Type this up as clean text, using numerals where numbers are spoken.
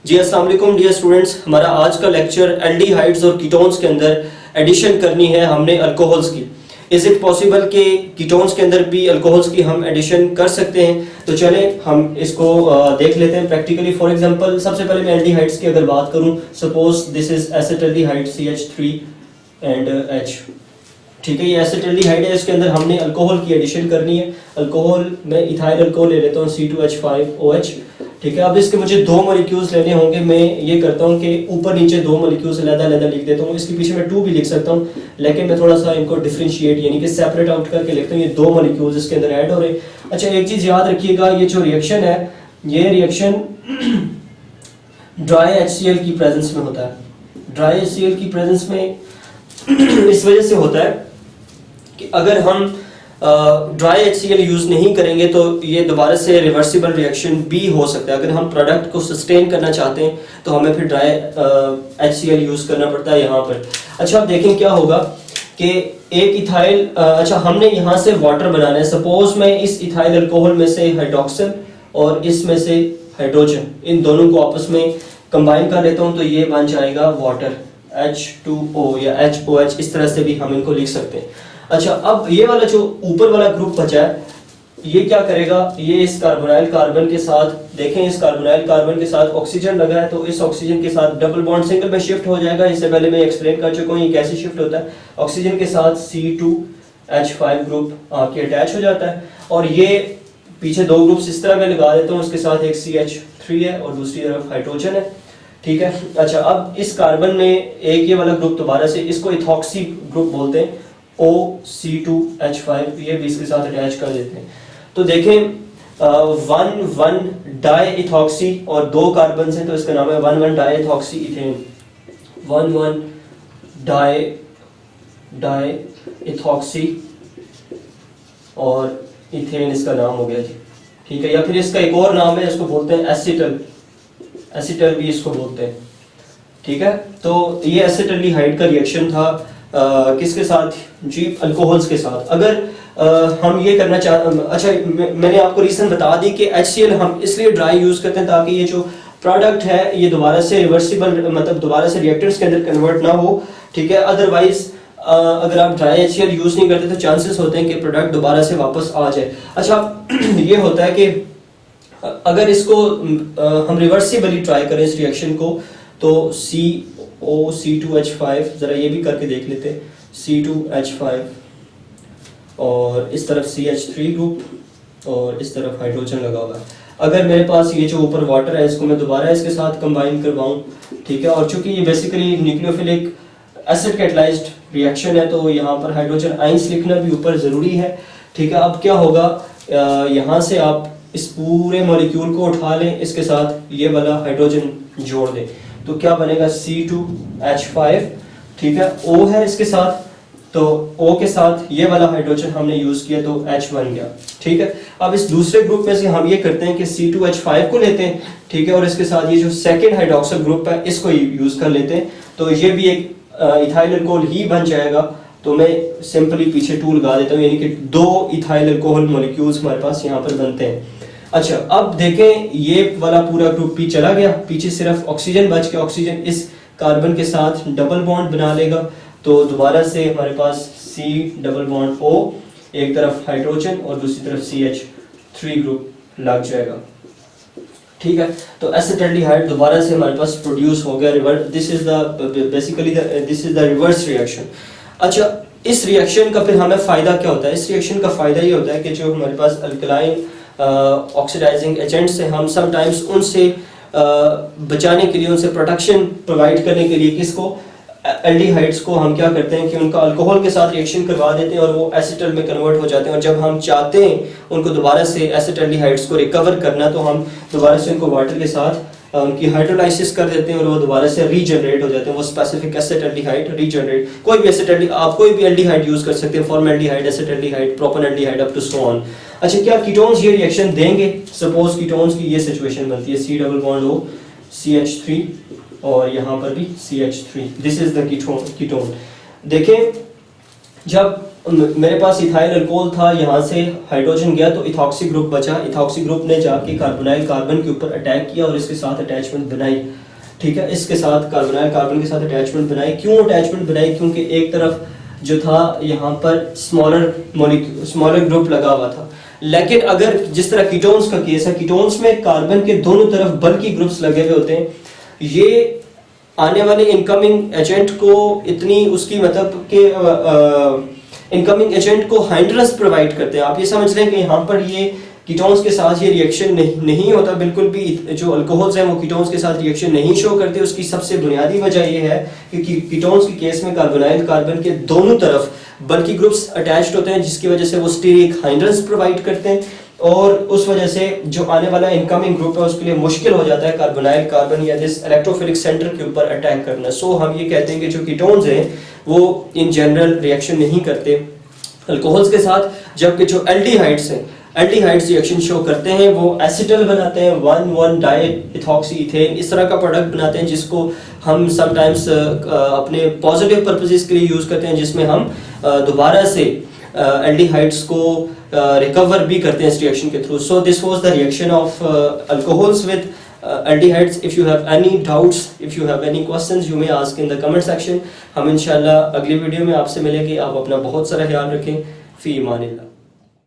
जी अस्सलाम वालेकुम dear students, हमारा आज का लेक्चर एल्डिहाइड्स और कीटोन्स के अंदर एडिशन करनी है हमने अल्कोहल्स की। इज इट पॉसिबल कि कीटोन्स के अंदर भी अल्कोहल्स की हम एडिशन कर सकते हैं? तो चलें हम इसको देख लेते हैं प्रैक्टिकली। फॉर एग्जांपल सबसे पहले मैं एल्डिहाइड्स की अगर बात करूं, suppose this is acetaldehyde CH3 and H। ठीक है, ये एसिटाल्डिहाइड है, इसके अंदर हमने अल्कोहल की एडिशन करनी है। अल्कोहल में इथाइल अल्कोहल ले लेता हूँ C2H5OH। ठीक है, अब इसके मुझे दो मॉलिक्यूल्स लेने होंगे। मैं ये करता हूँ कि ऊपर नीचे दो मॉलिक्यूल्स अलग-अलग लिख देता हूँ। इसके पीछे मैं 2 भी लिख सकता हूँ, लेकिन मैं थोड़ा सा इनको डिफरेंशिएट यानी कि सेपरेट आउट करके लिखता हूँ। ये दो मॉलिक्यूल्स इसके अंदर ऐड हो रहे हैं। अच्छा, एक चीज़ याद रखिएगा, ये जो रिएक्शन है, ये रिएक्शन ड्राई HCl की प्रेजेंस में होता है। ड्राई HCl की प्रेजेंस में इस वजह से होता है कि अगर हम ड्राई HCl यूज नहीं करेंगे तो ये दोबारा से रिवर्सिबल रिएक्शन भी हो सकता है। अगर हम प्रोडक्ट को सस्टेन करना चाहते हैं तो हमें फिर ड्राई HCl यूज करना पड़ता है यहाँ पर। अच्छा, अब देखें क्या होगा कि एक इथाइल अच्छा हमने यहाँ से वाटर बनाना है। सपोज मैं इस इथाइल अल्कोहल में से हाइड्रोक्सिल और इसमें से हाइड्रोजन, इन दोनों को आपस में कंबाइन कर लेता हूँ तो ये बन जाएगा वाटर, H2O या HOH, इस तरह से भी हम इनको लिख सकते हैं। अच्छा, अब ये वाला जो ऊपर वाला ग्रुप बचा है, ये क्या करेगा, ये इस कार्बोनाइल कार्बन के साथ, देखें इस कार्बोनाइल कार्बन के साथ ऑक्सीजन लगा है तो इस ऑक्सीजन के साथ डबल बॉन्ड सिंगल में शिफ्ट हो जाएगा। इससे पहले मैं एक्सप्लेन कर चुका हूँ ये कैसे शिफ्ट होता है। ऑक्सीजन के साथ C2H5 ग्रुप आके अटैच हो जाता है और ये पीछे दो ग्रुप्स इस तरह मैं लगा देता हूँ। उसके साथ एक CH3 है और दूसरी तरफ हाइड्रोजन है। ठीक है, अच्छा अब इस कार्बन में एक ये वाला ग्रुप दोबारा से, इसको इथॉक्सी ग्रुप बोलते हैं, OC2H5, ये भी इसके साथ अटैच कर देते हैं। तो देखें 1,1 डाई इथॉक्सी और दो कार्बन हैं तो इसका नाम है 1,1 di ethoxy ethane. 1,1 di ethoxy और इथेन इसका नाम हो गया जी। ठीक है, या फिर इसका एक और नाम है, इसको बोलते हैं एसिटल भी इसको बोलते हैं। ठीक है, तो ये एसिटाल्डिहाइड का रिएक्शन था किसके साथ जी, अल्कोहल्स के साथ। अगर हम ये करना अच्छा मैंने आपको रीजन बता दी कि HCl हम इसलिए ड्राई यूज करते हैं ताकि ये जो प्रोडक्ट है ये दोबारा से रिवर्सिबल, मतलब दोबारा से रिएक्टर्स के अंदर कन्वर्ट ना हो। ठीक है, अदरवाइज अगर आप ड्राई HCl यूज नहीं करते तो चांसेस होते हैं कि प्रोडक्ट दोबारा से वापस आ जाए। अच्छा ये होता है कि अगर इसको हम रिवर्सिबली ट्राई करें इस रिएक्शन को तो C2H5, जरा ये भी करके देख लेते हैं, C2H5 और इस तरफ CH3 ग्रुप और इस तरफ हाइड्रोजन लगा हुआ है। अगर मेरे पास ये जो ऊपर वाटर है इसको मैं दोबारा इसके साथ कंबाइन करवाऊं, ठीक है, और चूंकि ये basically nucleophilic acid catalysed reaction है तो यहाँ पर हाइड्रोजन आइंस लिखना भी ऊपर ज़रूरी है। ठीक है, अब क्या होगा, यहाँ से आप इस पूरे मॉलिक्यूल को उठा लें, इसके साथ ये वाला हाइड्रोजन जोड़ दें तो क्या बनेगा C2H5। ठीक है, O है इसके साथ, तो O के साथ ये वाला हाइड्रोजन हमने यूज किया तो H बन गया। ठीक है, अब इस दूसरे ग्रुप में से हम ये करते हैं कि C2H5 को लेते हैं, ठीक है, और इसके साथ ये जो सेकंड हाइड्रोक्सिल ग्रुप है इसको यूज कर लेते हैं तो ये भी एक इथाइल अल्कोहल ही बन जाएगा। तो मैं सिंपली पीछे 2 लगा देता हूँ, यानी कि 2 इथाइल अल्कोहल मॉलिक्यूल्स हमारे पास यहाँ पर बनते हैं। अच्छा, अब देखें ये वाला पूरा ग्रुप भी चला गया, पीछे सिर्फ ऑक्सीजन बच के ऑक्सीजन इस कार्बन के साथ डबल बॉन्ड बना लेगा तो दोबारा से हमारे पास C डबल बॉन्ड O, एक तरफ हाइड्रोजन और दूसरी तरफ CH3 ग्रुप लग जाएगा। ठीक है, तो एसिटाल्डिहाइड दोबारा से हमारे पास प्रोड्यूस हो गया। This is the basically this is the reverse reaction. अच्छा, इस रिएक्शन का फिर हमें फायदा क्या होता है? इस रिएक्शन का फायदा ये होता है कि जो हमारे पास अल्कलाइन ऑक्सीडाइजिंग एजेंट्स हैं, हम समटाइम्स उनसे बचाने के लिए, उनसे प्रोटेक्शन प्रोवाइड करने के लिए किसको, एल्डिहाइड्स को हम क्या करते हैं कि उनका अल्कोहल के साथ रिएक्शन करवा देते हैं और वो एसिटल में कन्वर्ट हो जाते हैं। और जब हम चाहते हैं उनको दोबारा से एसिटाल्डिहाइड्स को रिकवर करना तो हम दोबारा से उनको वाटर के साथ उनकी हाइड्रोलाइसिस कर देते हैं और वो दोबारा से रीजनरेट हो जाते हैं। वो स्पेसिफिक एसिटाल्डिहाइड रीजनरेट, कोई भी एसिटाल्डिहाइड, आप कोई भी एल्डिहाइड यूज कर सकते हैं, formaldehyde, acetaldehyde, propanaldehyde up to so on. अच्छा, क्या कीटोन्स ये रिएक्शन देंगे? सपोज कीटोन्स की ये सिचुएशन बनती है, C double bond O CH3 और यहाँ पर भी CH3, this is the ketone. देखें जब मेरे पास इथाइल अल्कोहल था, यहाँ से हाइड्रोजन गया तो इथॉक्सी ग्रुप बचा, इथॉक्सी ग्रुप ने जाके कार्बोनाइल कार्बन के ऊपर अटैक किया और इसके साथ अटैचमेंट बनाई। ठीक है, इसके साथ कार्बोनाइल कार्बन के साथ अटैचमेंट बनाई। क्यों अटैचमेंट बनाई? क्योंकि एक तरफ जो था यहाँ पर स्मॉलर ग्रुप लगा हुआ था। लेकिन अगर जिस तरह कीटोन्स का केस है, कीटोन्स में कार्बन के दोनों तरफ बल्की ग्रुप्स लगे हुए होते हैं, ये आने वाले इनकमिंग एजेंट को इतनी उसकी मतलब के इनकमिंग एजेंट को हाइंड्रेंस प्रोवाइड करते हैं। आप ये समझ लें कि यहाँ पर ये कीटोन्स के साथ ये रिएक्शन नहीं होता बिल्कुल भी। जो अल्कोहल्स हैं वो कीटोन्स के साथ रिएक्शन नहीं शो करते। उसकी सबसे बुनियादी वजह ये है कि कीटोन्स के केस में कार्बोनाइल कार्बन के दोनों तरफ बल्की ग्रुप्स अटैच्ड होते हैं, जिसकी वजह से वो स्टीरिक हाइंड्रेंस प्रोवाइड करते हैं और उस वजह से जो आने वाला इनकमिंग ग्रुप है उसके लिए मुश्किल हो जाता है कार्बोनाइल कार्बन या दिस इलेक्ट्रोफिलिक सेंटर के ऊपर अटैक करना। सो हम ये कहते हैं कि जो कीटोन्स हैं वो इन जनरल रिएक्शन नहीं करते अल्कोहल्स के साथ, जबकि जो एल्डिहाइड्स हैं, एल्डिहाइड्स रिएक्शन शो करते हैं। वो एसिटल बनाते हैं, 1,1-डाई-इथॉक्सी-इथेन इस तरह का प्रोडक्ट बनाते हैं, जिसको हम समटाइम्स अपने पॉजिटिव पर्पसेस के लिए यूज करते हैं, जिसमें हम दोबारा से एल्डिहाइड्स को रिकवर भी करते हैं इस रिएक्शन के through. So this was the reaction of alcohols with aldehydes. If you have any doubts, if you have any questions, you may ask in the comment section. हम इंशाल्लाह अगली वीडियो में आपसे मिलेंगे। आप अपना बहुत सारा ख्याल रखें। फी ईमानिल्लाह।